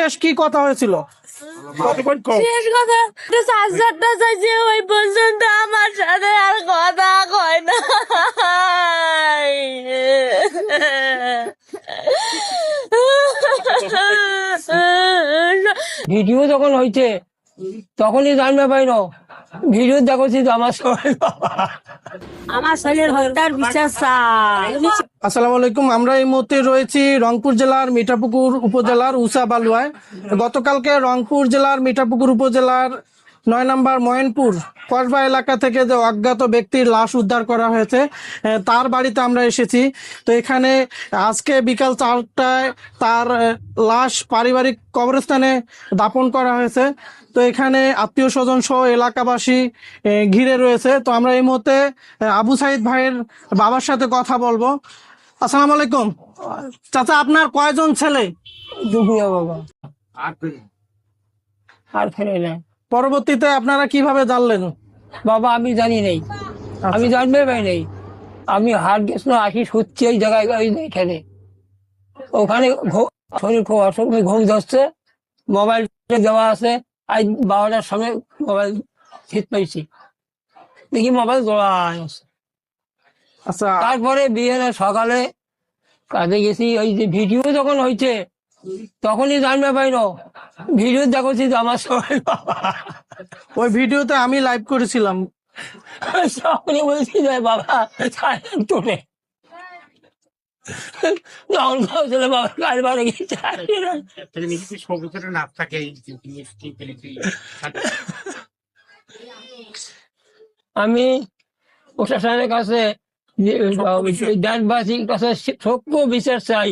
শেষ কি কথা হয়েছিল? শেষ কথা চার্জারটা চাইছে ওই পর্যন্ত আমার সাথে আর কথা কয় না। ভিডিও যখন হয়েছে তখনই জানবে পাইল ভিডিও দেখছি তো আমার সবাই আমার ছেলের হত্যার বিচার চাই। আসসালামু আলাইকুম। আমরা এই মুহূর্তে রয়েছি রংপুর জেলার মিঠাপুকুর উপজেলার উষা বালুয়ায়। গতকালকে রংপুর জেলার মিঠাপুকুর উপজেলার 9 নম্বর ময়নপুর কসবা এলাকা থেকে যে অজ্ঞাত ব্যক্তির লাশ উদ্ধার করা হয়েছে তার বাড়িতে আমরা এসেছি। তো এখানে আজকে বিকাল 4টায় তার লাশ পারিবারিক কবরস্থানে দাফন করা হয়েছে। তো এখানে আত্মীয় স্বজন সহ এলাকাবাসী ঘিরে রয়েছে। তো আমরা এই মুহূর্তে আবু সাইদ ভাইয়ের বাবার সাথে কথা বলবো। আসসালামু আলাইকুম চাচা, আপনার কয়জন ছেলে? দুপুরে বাবা আর ফেরে না পরবর্তীতে আপনারা কিভাবে জানলেন? বাবা আমি জানি নেই, আমি জানবে পাই নাই। আমি হাট গেছিল আসি সত্যি এই জায়গায় এখানে ওখানে শরীর খুব অসুখ, ঘুম ধরছে, মোবাইল দেওয়া আছে। আজ 12টার সময় মোবাইল ঠিক পাইছি, দেখি মোবাইল জোড়া আছে। আচ্ছা, তারপরে বিয়ের সকালে কাজে গেছি, ওই যে ভিডিও যখন হয়েছে তখনই জানবে পাইল ভিডিও দেখছি তো আমার সবাই ওই ভিডিওতে আমি লাইভ করেছিলাম। তখনই বলছি যে বাবা তোলে বাবা কাল বারে গেছে। আমি প্রশাসনের কাছে দেশবাসীর কাছে সত্য বিচার চাই।